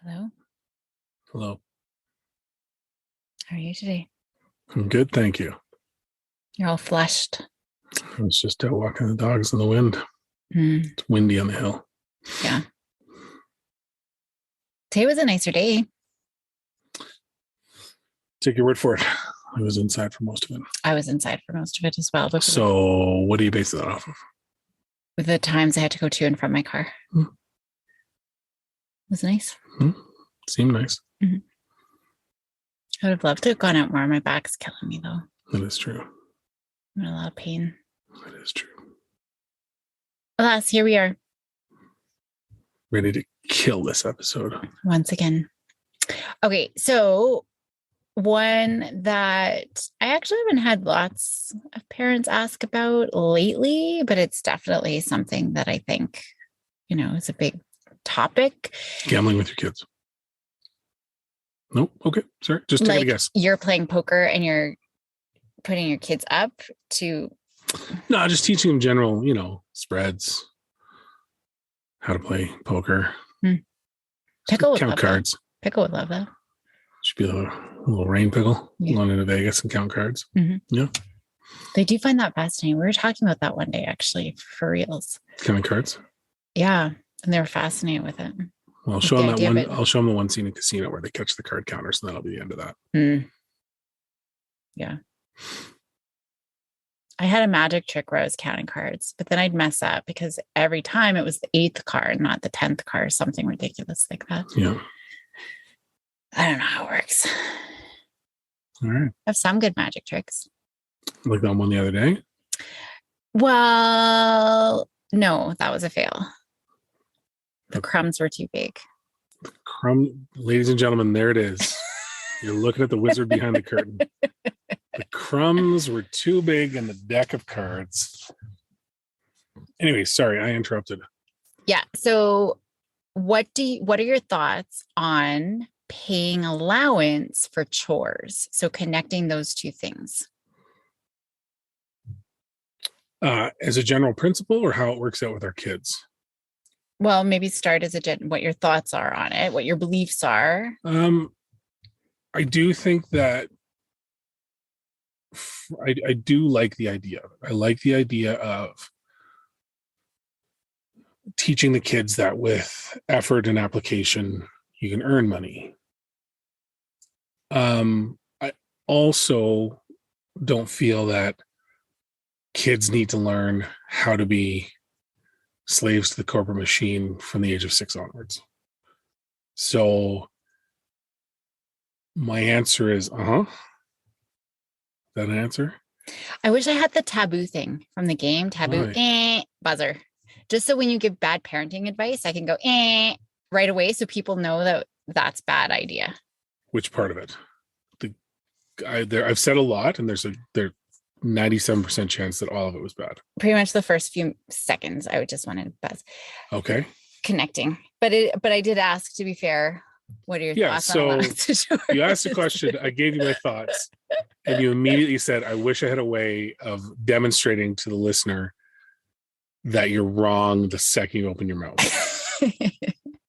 Hello. Hello. How are you today? I'm good, thank you. You're all flushed. I was just out walking the dogs in the wind. It's windy on the hill. Yeah. Today was a nicer day. Take your word for it. I was inside for most of it. I was inside for most of it as well. So what do you base that off of? With the times I had to go to and from my car. It was nice. Seemed nice. I would have loved to have gone out more. My back's killing me though. That is true. I'm in a lot of pain. That is true. Alas, here we are. Ready to kill this episode. Once again. Okay, so one that I actually haven't had lots of parents ask about lately, but it's definitely something that I think, is a big topic. Gambling with your kids. Nope. Okay. Sorry. Just taking a guess. You're playing poker and you're putting your kids up to... No, just teaching them general, spreads, how to play poker. Pickle would count love cards. That. Pickle would love that. Should be a little rain pickle going into Vegas and count cards. Yeah. They do find that fascinating. We were talking about that one day, actually, for reals. Counting cards? Yeah. And they were fascinated with it. Well, I'll show them that one. I'll show them the one scene in Casino where they catch the card counters, and that'll be the end of that. Yeah. I had a magic trick where I was counting cards, but then I'd mess up because every time it was the 8th card, not the 10th card, something ridiculous like that. Yeah. I don't know how it works. All right. I have some good magic tricks. Like that one the other day? Well, no, that was a fail. The crumbs were too big. Ladies and gentlemen, there it is. You're looking at the wizard behind the curtain. The crumbs were too big in the deck of cards. Anyway, sorry, I interrupted. Yeah. So what are your thoughts on paying allowance for chores? So connecting those two things. As a general principle, or how it works out with our kids? Well, maybe start as what your thoughts are on it, what your beliefs are. I do think that I do like the idea. I like the idea of teaching the kids that with effort and application, you can earn money. I also don't feel that kids need to learn how to be slaves to the corporate machine from the age of 6 onwards. So my answer is, Is that an answer? I wish I had the taboo thing from the game. Taboo, buzzer. Just so when you give bad parenting advice, I can go, right away so people know that that's bad idea. Which part of it? I've said a lot, and there's 97% chance that all of it was bad. Pretty much the first few seconds, I would just want to buzz. Okay. Connecting. But I did ask, to be fair, what are your thoughts on so you asked a question, I gave you my thoughts, and you immediately said, I wish I had a way of demonstrating to the listener that you're wrong the second you open your mouth.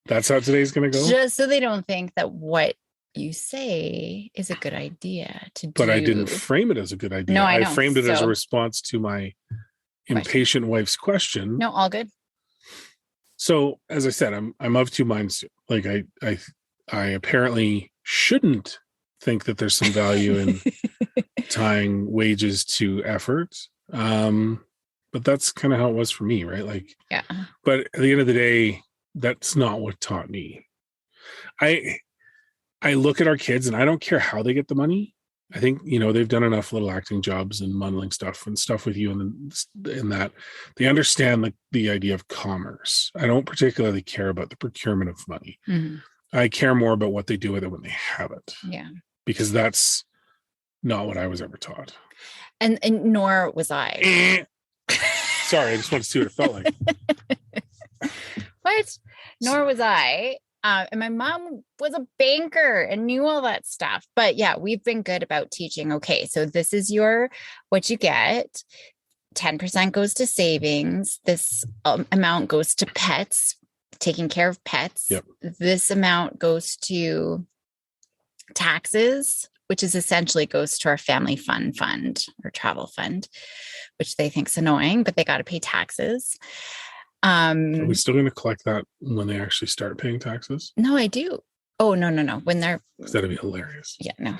That's how today's going to go? Just so they don't think that what you say is a good idea to do. But I didn't frame it as a good idea. No, I know. Framed it as a response to my impatient wife's question. No, all good. So, as I said, I'm of two minds. Like I apparently shouldn't think that there's some value in tying wages to effort. But that's kind of how it was for me, right? Like, yeah. But at the end of the day, that's not what taught me. I look at our kids and I don't care how they get the money. I think, they've done enough little acting jobs and modeling stuff and stuff with you, and in that they understand the idea of commerce. I don't particularly care about the procurement of money. Mm-hmm. I care more about what they do with it when they have it. Yeah. Because that's not what I was ever taught. And nor was I. Sorry, I just wanted to see what it felt like. What? Nor was I. And my mom was a banker and knew all that stuff. But yeah, we've been good about teaching. Okay, so this is what you get. 10% goes to savings. This amount goes to pets, taking care of pets. Yep. This amount goes to taxes, which is essentially goes to our family fund or travel fund, which they think's annoying, but they got to pay taxes. Are we still going to collect that when they actually start paying taxes? No, I do. Oh, no. When they're... That'd be hilarious. Yeah, no,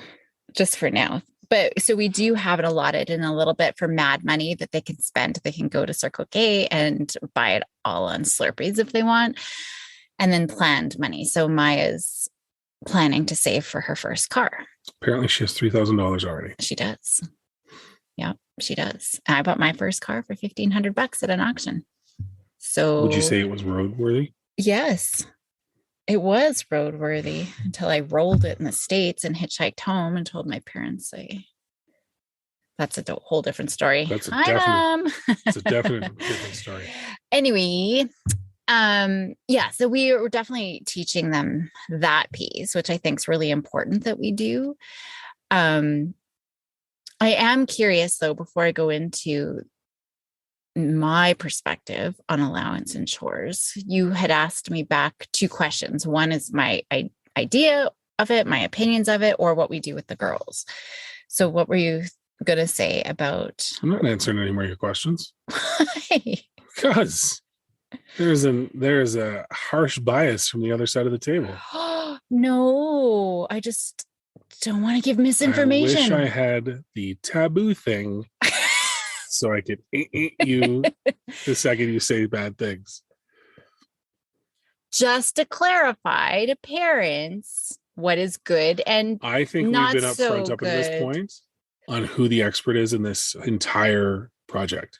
just for now. But so we do have it allotted in a little bit for mad money that they can spend. They can go to Circle K and buy it all on Slurpees if they want. And then planned money. So Maya's planning to save for her first car. Apparently she has $3,000 already. She does. Yeah, she does. And I bought my first car for $1,500 at an auction. So would you say it was roadworthy? Yes, it was roadworthy until I rolled it in the States and hitchhiked home and told my parents that's a whole different story. That's a definite different story. Anyway, so we were definitely teaching them that piece, which I think is really important that we do. I am curious though, before I go into my perspective on allowance and chores, you had asked me back 2 questions. One is my idea of it, my opinions of it, or what we do with the girls. So what were you going to say about... I'm not answering any more of your questions. Why? Because there's a harsh bias from the other side of the table. No, I just don't want to give misinformation. I wish I had the taboo thing so I could eat you the second you say bad things. Just to clarify to parents what is good and I think not we've been upfront up good. At this point on who the expert is in this entire project.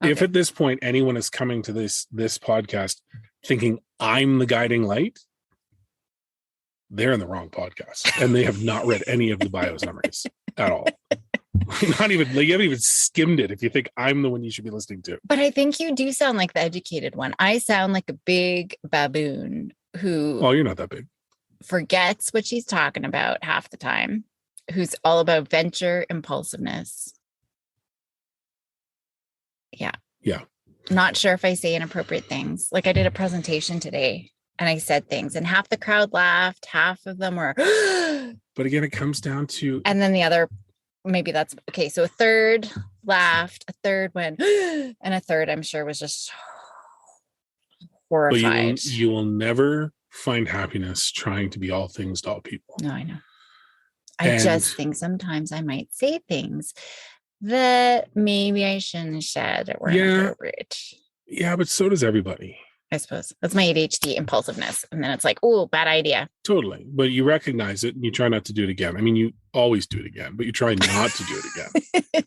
Okay. If at this point anyone is coming to this podcast thinking I'm the guiding light, they're in the wrong podcast and they have not read any of the bio summaries at all. Not even, you haven't even skimmed it if you think I'm the one you should be listening to. But I think you do sound like the educated one. I sound like a big baboon who... Oh, you're not that big. Forgets what she's talking about half the time, who's all about venture impulsiveness. Yeah. Not sure if I say inappropriate things. Like I did a presentation today and I said things and half the crowd laughed, half of them were... But again, it comes down to... And then the other... Maybe that's okay. So a third laughed, a third went, and a third, I'm sure, was just horrified. But you will never find happiness trying to be all things to all people. No, I know. I just think sometimes I might say things that maybe I shouldn't have said or were inappropriate. Yeah, but so does everybody. I suppose that's my ADHD impulsiveness. And then it's like, oh, bad idea. Totally. But you recognize it and you try not to do it again. I mean, you always do it again, but you try not to do it again.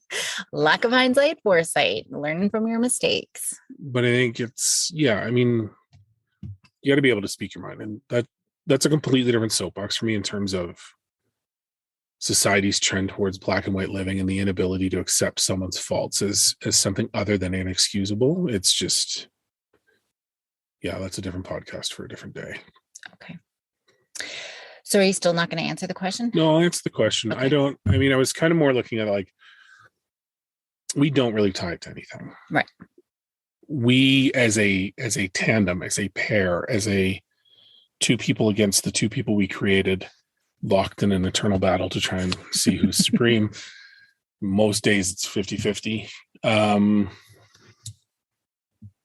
Lack of hindsight, foresight, learning from your mistakes. But I think it's, you got to be able to speak your mind. And that's a completely different soapbox for me in terms of society's trend towards black and white living and the inability to accept someone's faults as something other than inexcusable. It's just... Yeah, that's a different podcast for a different day. Okay. So are you still not going to answer the question? No, I'll answer the question. Okay. I was kind of more looking at we don't really tie it to anything. Right. We as a tandem, as a pair, as a 2 people against the 2 people we created, locked in an eternal battle to try and see who's supreme. Most days it's 50-50.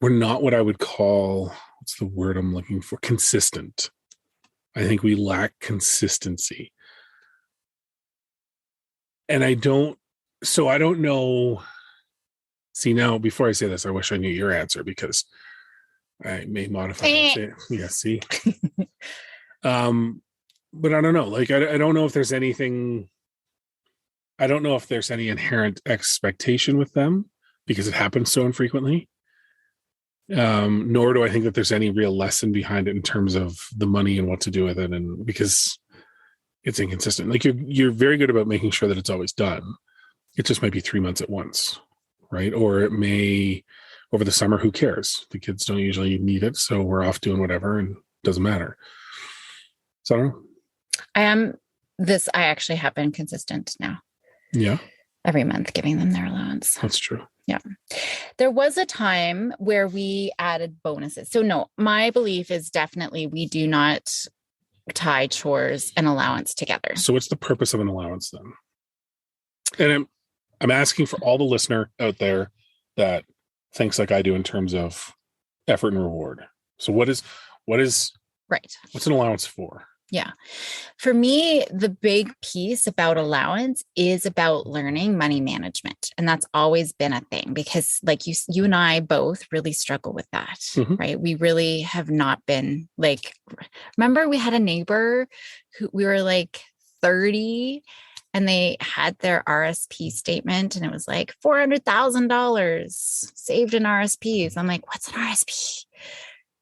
We're not what I would call, what's the word I'm looking for? Consistent. I think we lack consistency. And I don't know. See, now, before I say this, I wish I knew your answer because I may modify it. Yeah, see? But I don't know. I don't know if there's anything. I don't know if there's any inherent expectation with them because it happens so infrequently. Nor do I think that there's any real lesson behind it in terms of the money and what to do with it, and because it's inconsistent. You're very good about making sure that it's always done. It just might be 3 months at once, right? Or it may over the summer. Who cares? The kids don't usually need it, so we're off doing whatever, and it doesn't matter. So I actually have been consistent now. Yeah. Every month giving them their allowance. That's true. Yeah. There was a time where we added bonuses. So no, my belief is definitely we do not tie chores and allowance together. So what's the purpose of an allowance then? And I'm asking for all the listener out there that thinks like I do in terms of effort and reward. So what is right? What's an allowance for? Yeah. For me, the big piece about allowance is about learning money management. And that's always been a thing because like you and I both really struggle with that, right? We really have not been like, remember we had a neighbor who we were like 30 and they had their RSP statement and it was like $400,000 saved in RSPs. I'm like, what's an RSP?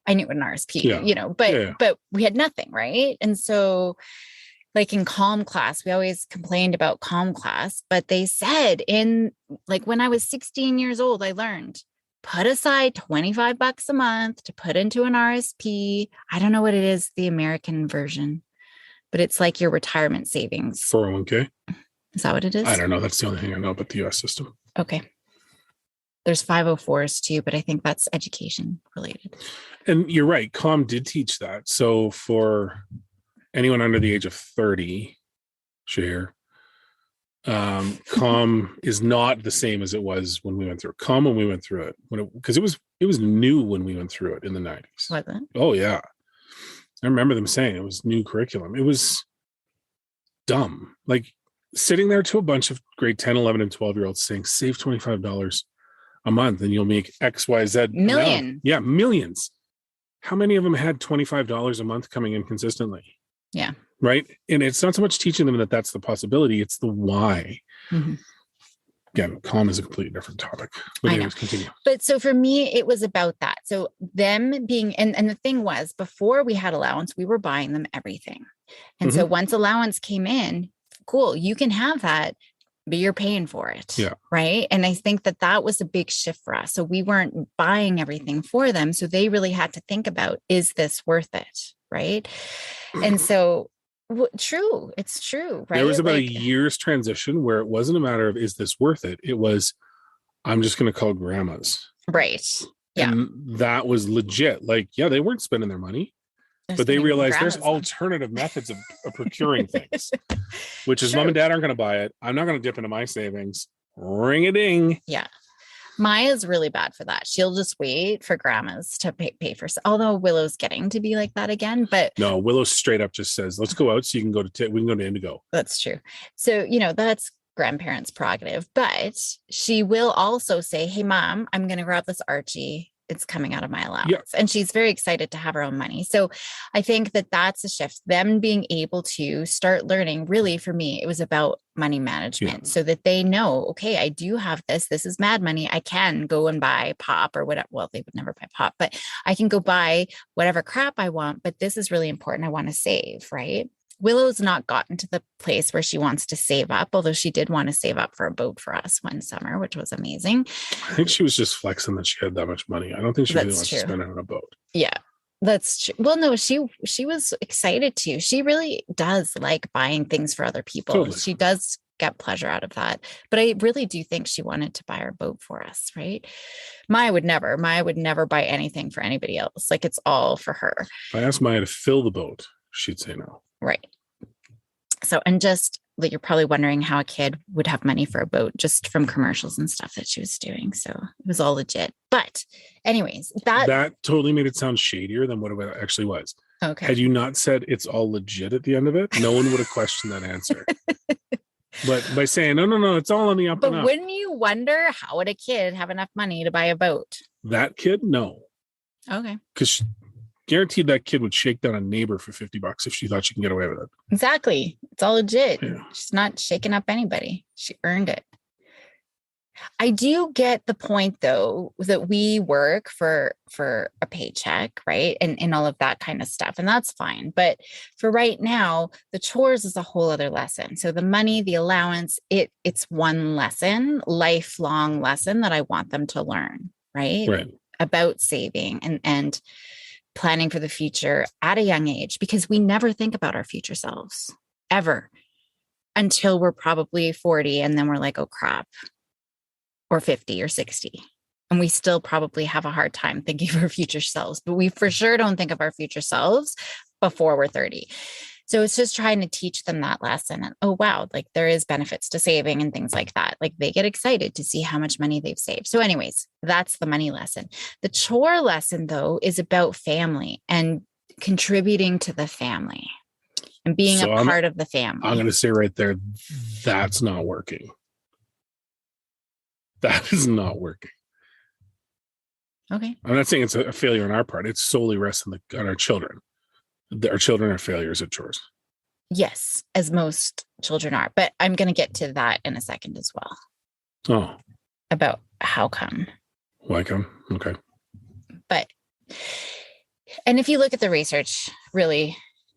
I knew what an RSP, but we had nothing, right? And so like in comm class, we always complained about comm class, but they said when I was 16 years old, I learned put aside $25 a month to put into an RSP. I don't know what it is, the American version, but it's like your retirement savings. 401k? Is that what it is? I don't know. That's the only thing I know about the US system. Okay. There's 504s too, but I think that's education related. And you're right. COM did teach that. So for anyone under the age of 30, share, COM is not the same as it was when we went through it. COM when we went through it, because it was new when we went through it in the 90s. Was it? Oh yeah. I remember them saying it was new curriculum. It was dumb. Like sitting there to a bunch of grade 10, 11, and 12-year-olds saying, save $25 a month and you'll make XYZ million. Amount. Yeah, millions. How many of them had $25 a month coming in consistently? Yeah. Right. And it's not so much teaching them that that's the possibility. It's the why. Again, COM is a completely different topic. But anyways, continue. But so for me, it was about that. So them being, and the thing was, before we had allowance, we were buying them everything. And so once allowance came in, cool, you can have that, but you're paying for it. Yeah. Right. And I think that was a big shift for us. So we weren't buying everything for them. So they really had to think about, is this worth it? Right. And so true. It's true. Right. There was about a year's transition where it wasn't a matter of, is this worth it? It was, I'm just going to call grandma's. Right. Yeah. And that was legit. Like, yeah, they weren't spending their money. But they realized there's alternative methods of procuring things, which is mom and dad aren't going to buy it. I'm not going to dip into my savings. Ring a ding. Yeah. Maya's really bad for that. She'll just wait for grandma's to pay for. Although Willow's getting to be like that again, but no, Willow straight up just says, let's go out so you can go to, we can go to Indigo. That's true. So, that's grandparents' prerogative, but she will also say, hey, mom, I'm going to grab this Archie. It's coming out of my allowance. Yeah. And she's very excited to have her own money. So I think that's a shift. Them being able to start learning, really for me, it was about money management so that they know, okay, I do have this. This is mad money. I can go and buy pop or whatever. Well, they would never buy pop, but I can go buy whatever crap I want. But this is really important. I want to save, right? Willow's not gotten to the place where she wants to save up, although she did want to save up for a boat for us one summer, which was amazing. I think she was just flexing that she had that much money. I don't think she really wants to spend it on a boat. Yeah, that's true. Well, no, she was excited to. She really does like buying things for other people. Totally. She does get pleasure out of that. But I really do think she wanted to buy our boat for us, right? Maya would never buy anything for anybody else. Like it's all for her. If I asked Maya to fill the boat, she'd say no. Right. So, and just like you're probably wondering how a kid would have money for a boat just from commercials and stuff that she was doing. So it was all legit. But anyways, that totally made it sound shadier than what it actually was. Okay. Had you not said it's all legit at the end of it, no one would have questioned that answer. But by saying, no, it's all on the up and up. But wouldn't you wonder how would a kid have enough money to buy a boat? That kid? No. Okay. Because guaranteed that kid would shake down a neighbor for $50 if she thought she can get away with it. Exactly. It's all legit. Yeah. She's not shaking up anybody. She earned it. I do get the point though, that we work for a paycheck, right? And all of that kind of stuff. And that's fine. But for right now, the chores is a whole other lesson. So the money, the allowance, it's one lesson, lifelong lesson that I want them to learn, right? Right. About saving and planning for the future at a young age, because we never think about our future selves ever until we're probably 40. And then we're like, oh crap, or 50 or 60. And we still probably have a hard time thinking of our future selves, but we for sure don't think of our future selves before we're 30. So it's just trying to teach them that lesson. And oh, wow, like there is benefits to saving and things like that. Like they get excited to see how much money they've saved. So anyways, that's the money lesson. The chore lesson though, is about family and contributing to the family and being a part of the family. I'm going to say right there, that's not working. That is not working. Okay. I'm not saying it's a failure on our part. It's solely rests on our children. Our children are failures at chores. Yes, as most children are. But I'm going to get to that in a second as well. Oh. About how come. Why come? Okay. But, and if you look at the research, really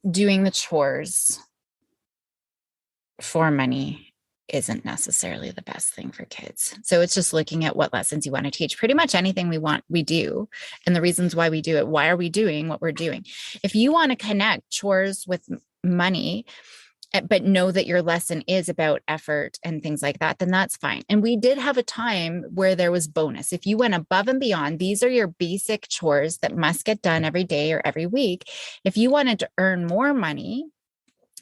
doing the chores for money isn't necessarily the best thing for kids. So it's just looking at what lessons you want to teach. Pretty much anything we do, and the reasons why we do it. Why are we doing what we're doing? If you want to connect chores with money, but know that your lesson is about effort and things like that, then that's fine. And we did have a time where there was bonus. If you went above and beyond, these are your basic chores that must get done every day or every week. If you wanted to earn more money,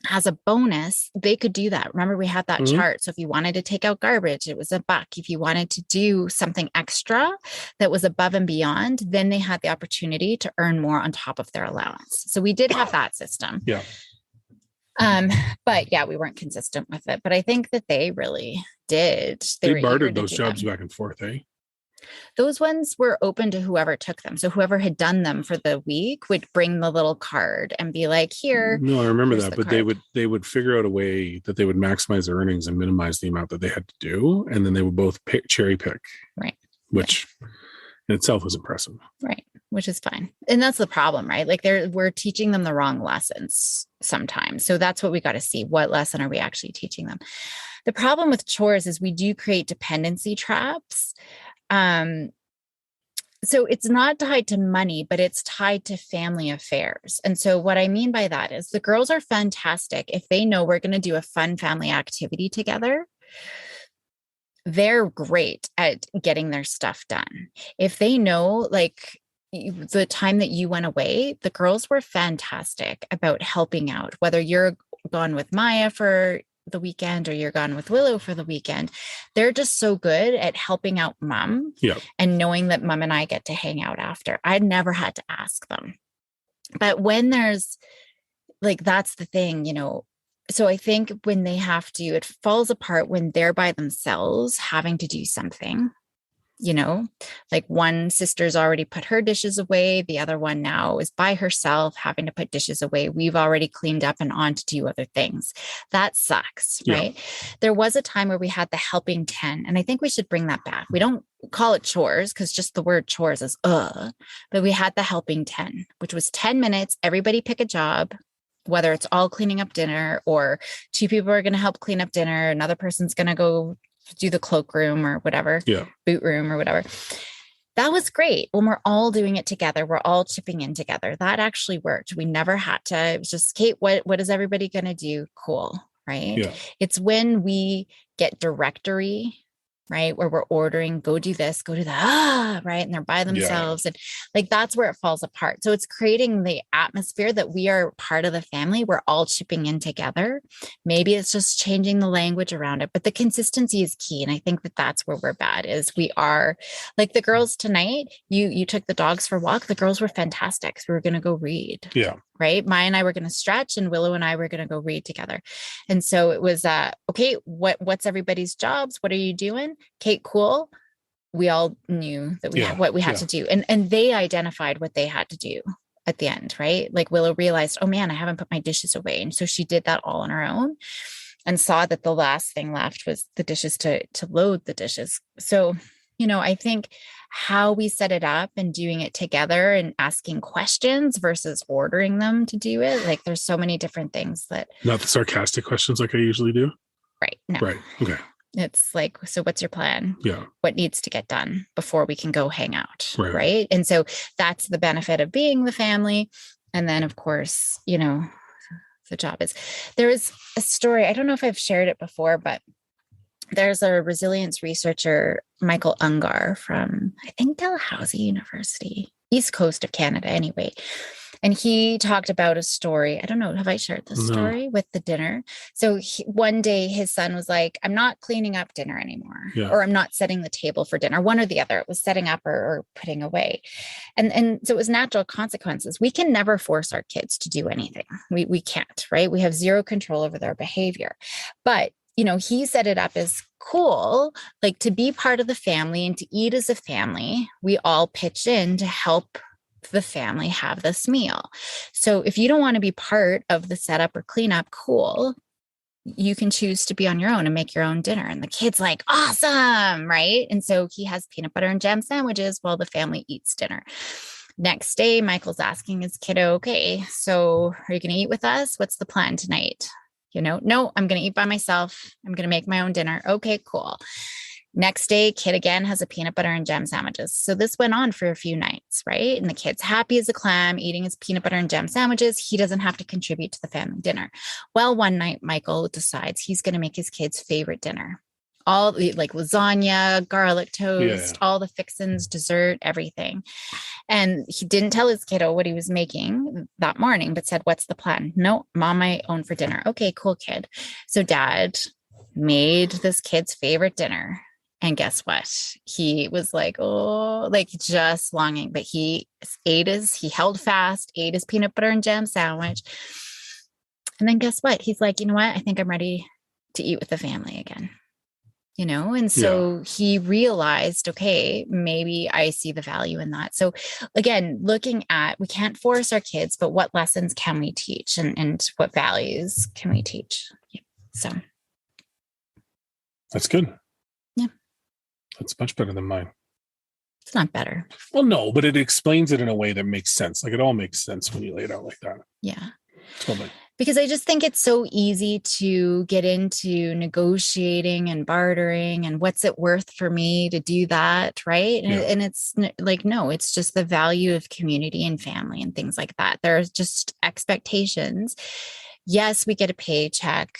as a bonus, they could do that. Remember, we had that chart. So if you wanted to take out garbage, it was $1. If you wanted to do something extra that was above and beyond, then they had the opportunity to earn more on top of their allowance. So we did have that system. Yeah. But yeah, we weren't consistent with it. But I think that they really did. They bartered those jobs back and forth, eh? Those ones were open to whoever took them. So whoever had done them for the week would bring the little card and be like, here. No, I remember that, but they would figure out a way that they would maximize their earnings and minimize the amount that they had to do. And then they would both cherry pick. Right. Which in itself was impressive. Right. Which is fine. And that's the problem, right? Like we're teaching them the wrong lessons sometimes. So that's what we got to see. What lesson are we actually teaching them? The problem with chores is we do create dependency traps. So it's not tied to money, but it's tied to family affairs. And so what I mean by that is the girls are fantastic. If they know we're going to do a fun family activity together, they're great at getting their stuff done. If they know, like the time that you went away, the girls were fantastic about helping out, whether you're gone with Maya for the weekend or you're gone with Willow for the weekend. They're just so good at helping out mom and knowing that mom and I get to hang out after. I never had to ask them. But when there's like, that's the thing, you know. So I think when they have to, it falls apart when they're by themselves having to do something. You know, like one sister's already put her dishes away. The other one now is by herself having to put dishes away. We've already cleaned up and on to do other things. That sucks, right? There was a time where we had the helping 10, and I think we should bring that back. We don't call it chores because just the word chores is, but we had the helping 10, which was 10 minutes. Everybody pick a job, whether it's all cleaning up dinner or two people are going to help clean up dinner. Another person's going to go do the cloakroom or whatever, boot room or whatever. That was great. When we're all doing it together, we're all chipping in together. That actually worked. We never had to, it was just, Kate, what is everybody going to do? Cool. Right. Yeah. It's when we get directory, right, where we're ordering, go do this, go do that, right? And they're by themselves. And like, that's where it falls apart. So it's creating the atmosphere that we are part of the family. We're all chipping in together. Maybe it's just changing the language around it, but the consistency is key. And I think that that's where we're bad is we are like the girls tonight, you took the dogs for a walk. The girls were fantastic. So we were going to go read. Yeah. Right. Maya and I were going to stretch and Willow and I were going to go read together. And so it was, okay, what's everybody's jobs? What are you doing? Kate, cool. We all knew that what we had to do. And they identified what they had to do at the end, right? Like Willow realized, oh man, I haven't put my dishes away. And so she did that all on her own and saw that the last thing left was the dishes to load the dishes. So, you know, I think how we set it up and doing it together and asking questions versus ordering them to do it. Like there's so many different things that. Not the sarcastic questions like I usually do. Right. No. Right. Okay. It's like, so what's your plan? Yeah. What needs to get done before we can go hang out? Right. Right. And so that's the benefit of being the family. And then, of course, the job is. There is a story. I don't know if I've shared it before, but there's a resilience researcher, Michael Ungar from, I think, Dalhousie University, East Coast of Canada, anyway. And he talked about a story. I don't know. Have I shared this story with the dinner? So one day his son was like, I'm not cleaning up dinner anymore, or I'm not setting the table for dinner, one or the other. It was setting up or putting away. And so it was natural consequences. We can never force our kids to do anything. We can't, right? We have zero control over their behavior. But he set it up as cool, like to be part of the family and to eat as a family. We all pitch in to help the family have this meal. So if you don't want to be part of the setup or cleanup, cool, you can choose to be on your own and make your own dinner. And the kid's like, awesome, right? And so he has peanut butter and jam sandwiches while the family eats dinner. Next day, Michael's asking his kiddo, okay, so are you going to eat with us? What's the plan tonight? No, I'm going to eat by myself. I'm going to make my own dinner. Okay, cool. Next day, kid again has a peanut butter and jam sandwiches. So this went on for a few nights, right? And the kid's happy as a clam, eating his peanut butter and jam sandwiches. He doesn't have to contribute to the family dinner. Well, one night, Michael decides he's going to make his kid's favorite dinner. All like lasagna, garlic toast, all the fixins, dessert, everything. And he didn't tell his kiddo what he was making that morning, but said, what's the plan? No, mom, I own for dinner. Okay, cool, kid. So dad made this kid's favorite dinner. And guess what? He was like, oh, like just longing, but he held fast, ate his peanut butter and jam sandwich. And then guess what? He's like, you know what? I think I'm ready to eat with the family again. And so he realized, okay, maybe I see the value in that. So again, looking at, we can't force our kids, but what lessons can we teach and what values can we teach? So that's good. Yeah. That's much better than mine. It's not better. Well, no, but it explains it in a way that makes sense. Like it all makes sense when you lay it out like that. Yeah. Totally. Because I just think it's so easy to get into negotiating and bartering and what's it worth for me to do that, right? And it's like, no, it's just the value of community and family and things like that. There's just expectations. Yes, we get a paycheck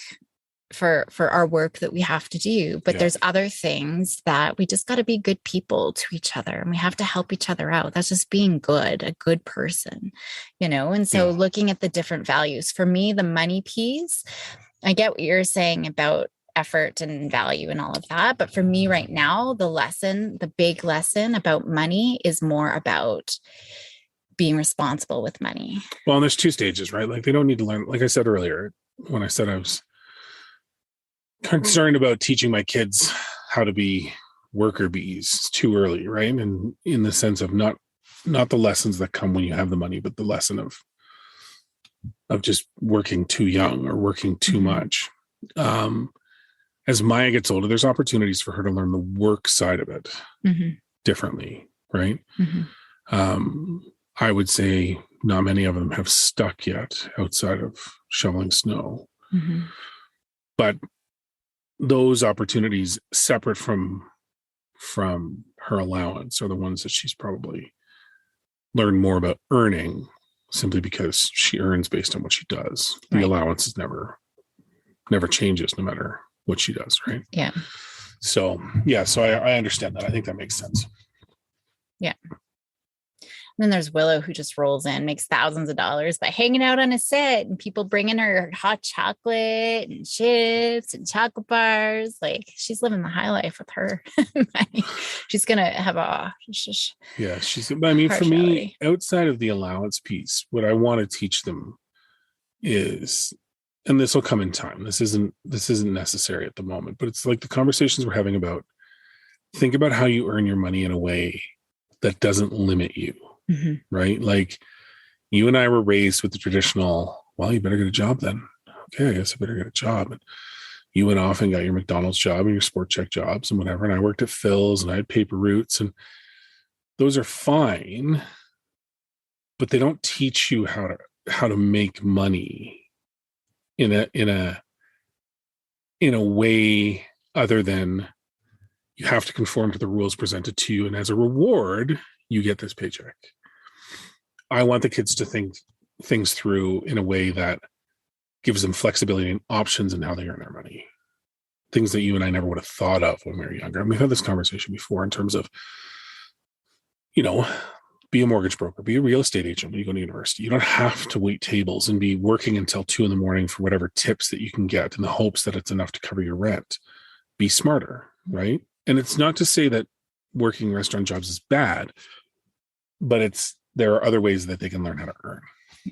for our work that we have to do, but there's other things that we just got to be good people to each other and we have to help each other out. That's just being good, a good person, and so looking at the different values. For me, the money piece, I get what you're saying about effort and value and all of that, but for me right now, the big lesson about money is more about being responsible with money. Well, and there's two stages, right? Like they don't need to learn, like I said earlier, when I said I was concerned about teaching my kids how to be worker bees too early, right? And in the sense of not the lessons that come when you have the money, but the lesson of just working too young or working too much. As Maya gets older, there's opportunities for her to learn the work side of it differently, right? I would say not many of them have stuck yet outside of shoveling snow. But those opportunities separate from her allowance are the ones that she's probably learned more about earning simply because she earns based on what she does. The allowance is never changes no matter what she does, right? Yeah. So I understand that. I think that makes sense. Yeah. And then there's Willow, who just rolls in, makes thousands of dollars by hanging out on a set and people bringing her hot chocolate and chips and chocolate bars. Like she's living the high life with her money. She's going to have for me, outside of the allowance piece, what I want to teach them is, and this will come in time. This isn't necessary at the moment, but it's like the conversations we're having about, think about how you earn your money in a way that doesn't limit you. Right? Like you and I were raised with the traditional, well, you better get a job then. Okay, I guess I better get a job. And you went off and got your McDonald's job and your sport check jobs and whatever. And I worked at Phil's and I had paper routes, and those are fine, but they don't teach you how to make money in a way other than you have to conform to the rules presented to you. And as a reward, you get this paycheck. I want the kids to think things through in a way that gives them flexibility and options in how they earn their money. Things that you and I never would have thought of when we were younger. And we've had this conversation before in terms of, be a mortgage broker, be a real estate agent when you go to university. You don't have to wait tables and be working until 2 a.m. for whatever tips that you can get in the hopes that it's enough to cover your rent. Be smarter, right? And it's not to say that working restaurant jobs is bad, but there are other ways that they can learn how to earn,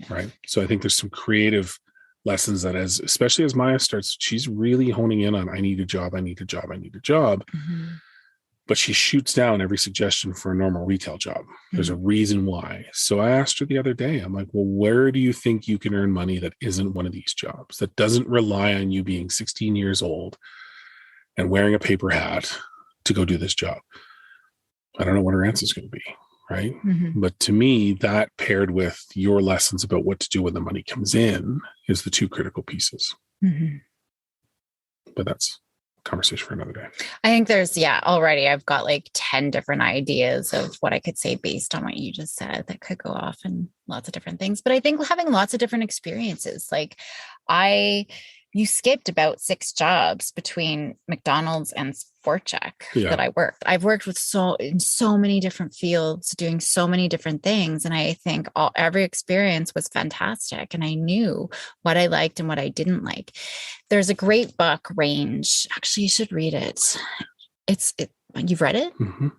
right? So I think there's some creative lessons that especially as Maya starts, she's really honing in on, I need a job. Mm-hmm. But she shoots down every suggestion for a normal retail job. There's a reason why. So I asked her the other day, I'm like, well, where do you think you can earn money that isn't one of these jobs, that doesn't rely on you being 16 years old and wearing a paper hat to go do this job? I don't know what her answer is going to be, right? Mm-hmm. But to me, that paired with your lessons about what to do when the money comes in is the two critical pieces. Mm-hmm. But that's conversation for another day. I think there's, already I've got like 10 different ideas of what I could say based on what you just said that could go off in lots of different things. But I think having lots of different experiences, like you skipped about 6 jobs between McDonald's and Sport Check that I worked. I've worked with in so many different fields, doing so many different things. And I think every experience was fantastic. And I knew what I liked and what I didn't like. There's a great book, Range. Actually, you should read it. You've read it? Mm-hmm.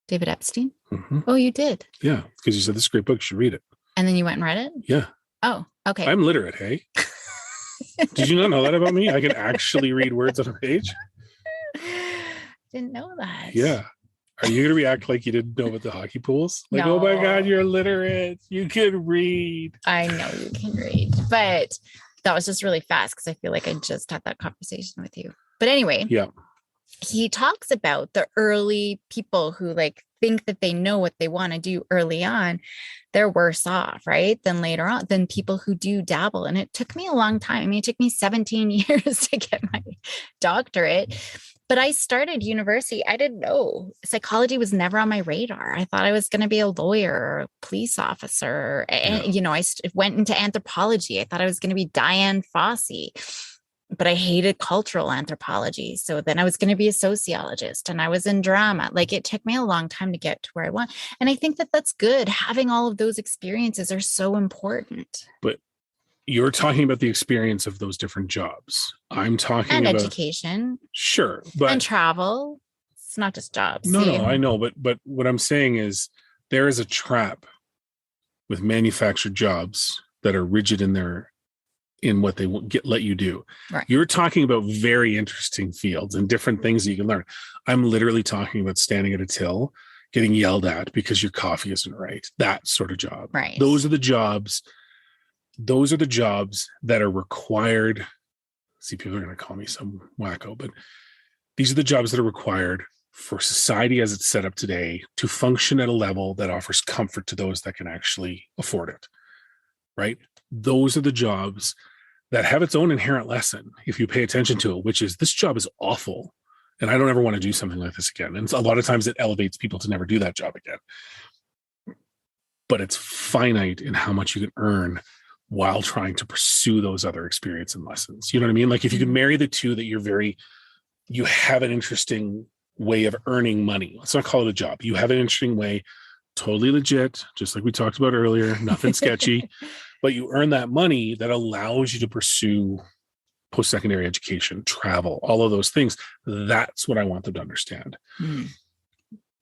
David Epstein? Mm-hmm. Oh, you did? Yeah, because you said this is a great book. You should read it. And then you went and read it? Yeah. Oh, okay. I'm literate, hey? Did you not know that about me? I can actually read words on a page. Didn't know that. Yeah. Are you going to react like you didn't know about the hockey pools? Like, no. Oh my God, you're literate. You can read. I know you can read. But that was just really fast because I feel like I just had that conversation with you. But anyway. Yeah. He talks about the early people who think that they know what they want to do early on. They're worse off, right? Than later on, than people who do dabble. And it took me a long time. I mean, it took me 17 years to get my doctorate, but I started university. I didn't know. Psychology was never on my radar. I thought I was going to be a lawyer or a police officer. And, I went into anthropology. I thought I was going to be Diane Fossey. But I hated cultural anthropology. So then I was going to be a sociologist and I was in drama. It took me a long time to get to where I want. And I think that that's good. Having all of those experiences are so important. But you're talking about the experience of those different jobs. I'm talking about education. Sure. And travel. It's not just jobs. No, I know. But what I'm saying is there is a trap with manufactured jobs that are rigid in what they let you do. Right. You're talking about very interesting fields and different things that you can learn. I'm literally talking about standing at a till, getting yelled at because your coffee isn't right. That sort of job. Right. Those are the jobs that are required. See, people are going to call me some wacko, but these are the jobs that are required for society as it's set up today to function at a level that offers comfort to those that can actually afford it. Right? Those are the jobs that have its own inherent lesson if you pay attention to it, which is this job is awful and I don't ever want to do something like this again. And a lot of times it elevates people to never do that job again. But it's finite in how much you can earn while trying to pursue those other experience and lessons. You know what I mean? Like if you can marry the two, that you have an interesting way of earning money. Let's not call it a job. You have an interesting way, totally legit, just like we talked about earlier, nothing sketchy. But you earn that money that allows you to pursue post-secondary education, travel, all of those things. That's what I want them to understand. Mm.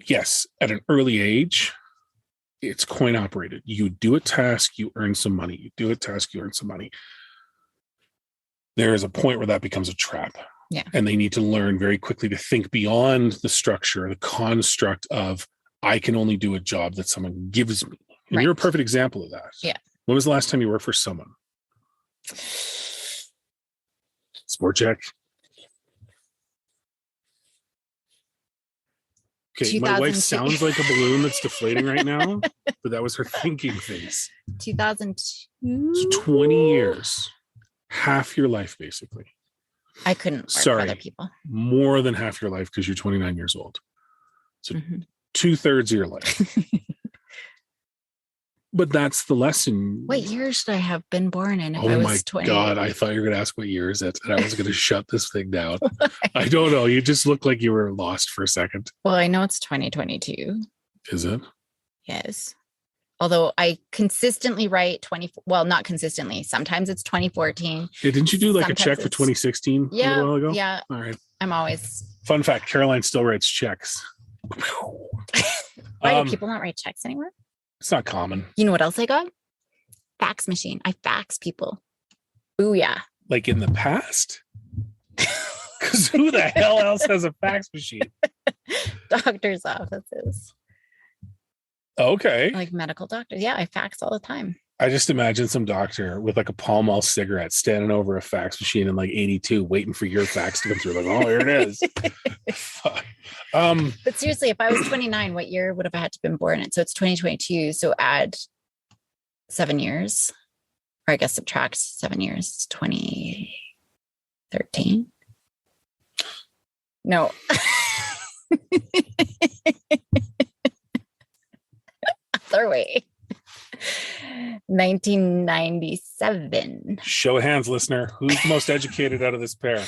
Yes, at an early age, it's coin operated. You do a task, you earn some money. You do a task, you earn some money. There is a point where that becomes a trap. Yeah. And they need to learn very quickly to think beyond the structure, the construct of, I can only do a job that someone gives me. And You're a perfect example of that. Yeah. When was the last time you worked for someone? Sport Check. Okay, my wife sounds like a balloon that's deflating right now, but that was her thinking face. 2002. So 20 years, half your life, basically. I couldn't work for Sorry, other people. more than half your life because you're 29 years old. So 2/3 of your life. But that's the lesson. What year should I have been born in if Oh I my was 20? God, I thought you were going to ask what year is it, and I was going to shut this thing down. I don't know. You just look like you were lost for a second. Well, I know it's 2022. Is it? Yes. Although I consistently write well, not consistently. Sometimes it's 2014. Yeah, didn't you do like Sometimes a check for 2016 a little while ago? Yeah. All right. I'm always. Fun fact, Caroline still writes checks. Why do people not write checks anymore? It's not common. You know what else I got? Fax machine. I fax people. Ooh, yeah. Like in the past? Because who the hell else has a fax machine? Doctors' offices. Okay. Like medical doctors. Yeah, I fax all the time. I just imagine some doctor with like a Pall Mall cigarette standing over a fax machine in like 82 waiting for your fax to come through. Like, oh, here it is. Fuck. But seriously, if I was 29, what year would have I had to been born in? So it's 2022. So add 7 years. Or I guess subtract 7 years. It's 2013. No. Other way. 1997. Show of hands, listener. Who's the most educated out of this pair?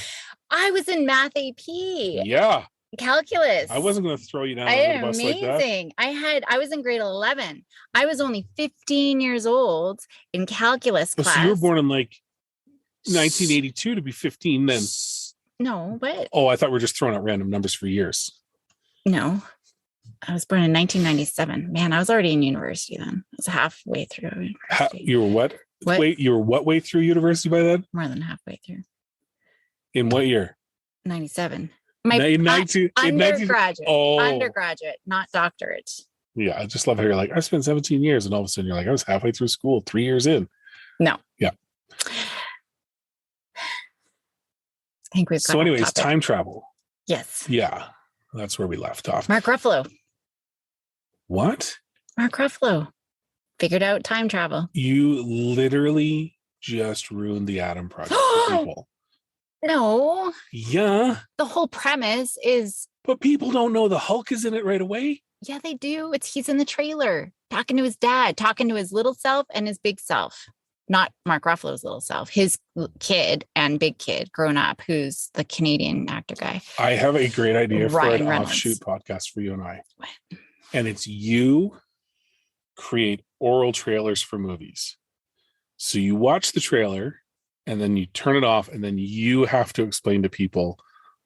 I was in math AP. Yeah. Calculus. I wasn't going to throw you down I under did the bus amazing. like that. I was in grade 11. I was only 15 years old in calculus class. So you were born in like 1982 to be 15 then. No, what? Oh, I thought we were just throwing out random numbers for years. No. I was born in 1997. Man, I was already in university then. I was halfway through university. You were what? What? Wait, you were what way through university by then? More than halfway through. In what year? 97. Undergraduate. Oh. Undergraduate, not doctorate. Yeah, I just love how you're like, I spent 17 years, and all of a sudden you're like, I was halfway through school, 3 years in. No. Yeah. I think we've got so anyways, topic. time travel. Yes. Yeah, that's where we left off. Mark Ruffalo. What? Mark Ruffalo figured out time travel. You literally just ruined the Atom Project for people. No. Yeah. The whole premise is. But people don't know the Hulk is in it right away. Yeah, they do. He's in the trailer talking to his dad, talking to his little self and his big self. Not Mark Ruffalo's little self, his kid and big kid grown up, who's the Canadian actor guy. I have a great idea for an Reynolds. offshoot podcast for you and I. What? And it's you create oral trailers for movies. So you watch the trailer and then you turn it off and then you have to explain to people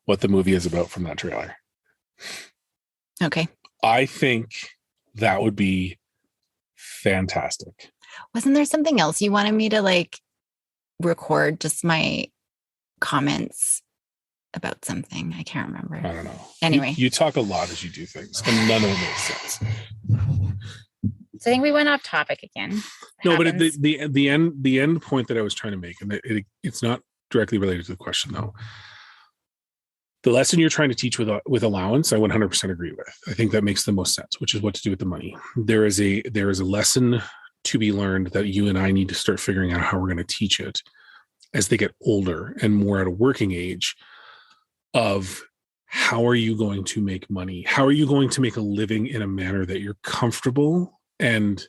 what the movie is about from that trailer. Okay. I think that would be fantastic. Wasn't there something else you wanted me to like record just my comments about something? I can't remember. I don't know. Anyway. You talk a lot as you do things and none of it makes sense. So I think we went off topic again. No, but the end point that I was trying to make, and it's not directly related to the question though. The lesson you're trying to teach with allowance, I 100% agree with. I think that makes the most sense, which is what to do with the money. There is a lesson to be learned that you and I need to start figuring out how we're going to teach it as they get older and more at a working age of how are you going to make money? How are you going to make a living in a manner that you're comfortable and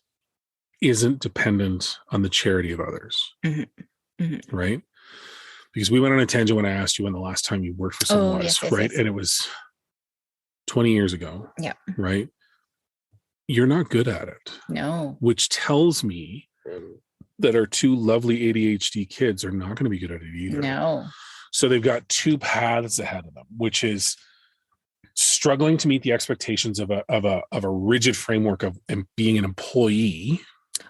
isn't dependent on the charity of others, right? Because we went on a tangent when I asked you when the last time you worked for someone was, right? Yes. And it was 20 years ago, right? You're not good at it. No. Which tells me that our two lovely ADHD kids are not going to be good at it either. No. So they've got two paths ahead of them, which is struggling to meet the expectations of a rigid framework of being an employee.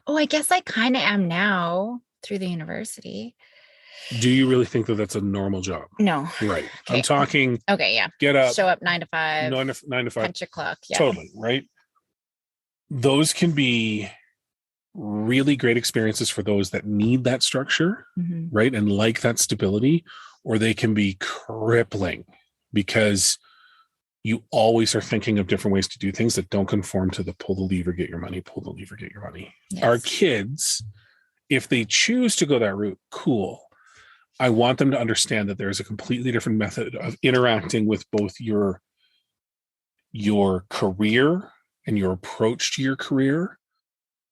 Oh, I guess I kind of am now through the university. Do you really think that that's a normal job? No. Right. Okay. I'm talking. Okay. Yeah. Get up. Show up 9 to 5. 9 to 5. Punch your clock. Yeah. Totally. Right. Those can be really great experiences for those that need that structure, right? And like that stability, or they can be crippling because you always are thinking of different ways to do things that don't conform to the pull the lever, get your money, pull the lever, get your money. Yes. Our kids, if they choose to go that route, cool. I want them to understand that there's a completely different method of interacting with both your career and your approach to your career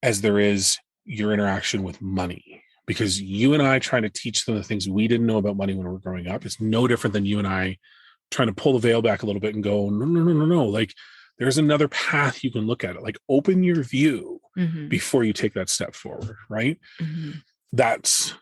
as there is your interaction with money. Because you and I trying to teach them the things we didn't know about money when we were growing up is no different than you and I trying to pull the veil back a little bit and go, no. Like, there's another path you can look at it. Like, open your view before you take that step forward, right? That's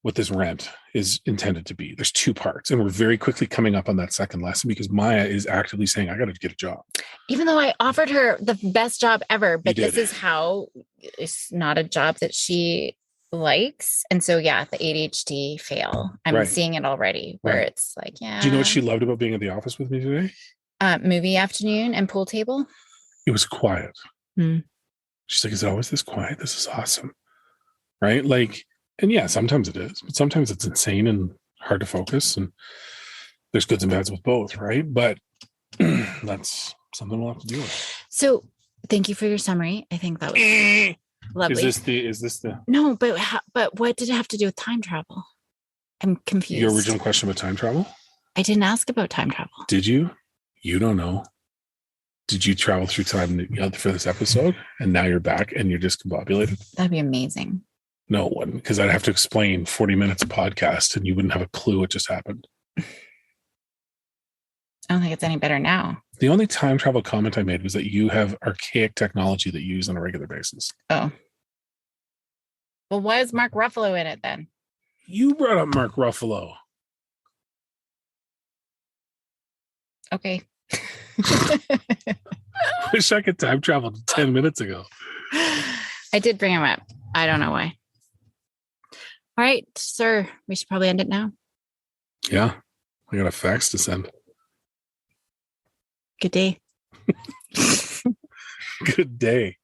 what this rant is intended to be. There's two parts, and we're very quickly coming up on that second lesson because Maya is actively saying, I got to get a job. Even though I offered her the best job ever, but this is how it's not a job that she likes. And so, yeah, the ADHD fail. I'm seeing it already where it's like, yeah. Do you know what she loved about being at the office with me today? Movie afternoon and pool table. It was quiet. She's like, is it always this quiet? This is awesome. Right? Like, and yeah, sometimes it is, but sometimes it's insane and hard to focus. And there's goods and bads with both, right? But that's something we'll have to deal with. So thank you for your summary. I think that was lovely. Is this the No, but what did it have to do with time travel? I'm confused. Your original question about time travel? I didn't ask about time travel. Did you? You don't know. Did you travel through time for this episode and now you're back and you're discombobulated? That'd be amazing. No, it wouldn't, because I'd have to explain 40 minutes of podcast and you wouldn't have a clue what just happened. I don't think it's any better now. The only time travel comment I made was that you have archaic technology that you use on a regular basis. Oh. Well, why is Mark Ruffalo in it then? You brought up Mark Ruffalo. Okay. Wish I could time travel to 10 minutes ago. I did bring him up. I don't know why. All right, sir. We should probably end it now. Yeah. I got a fax to send. Good day. Good day.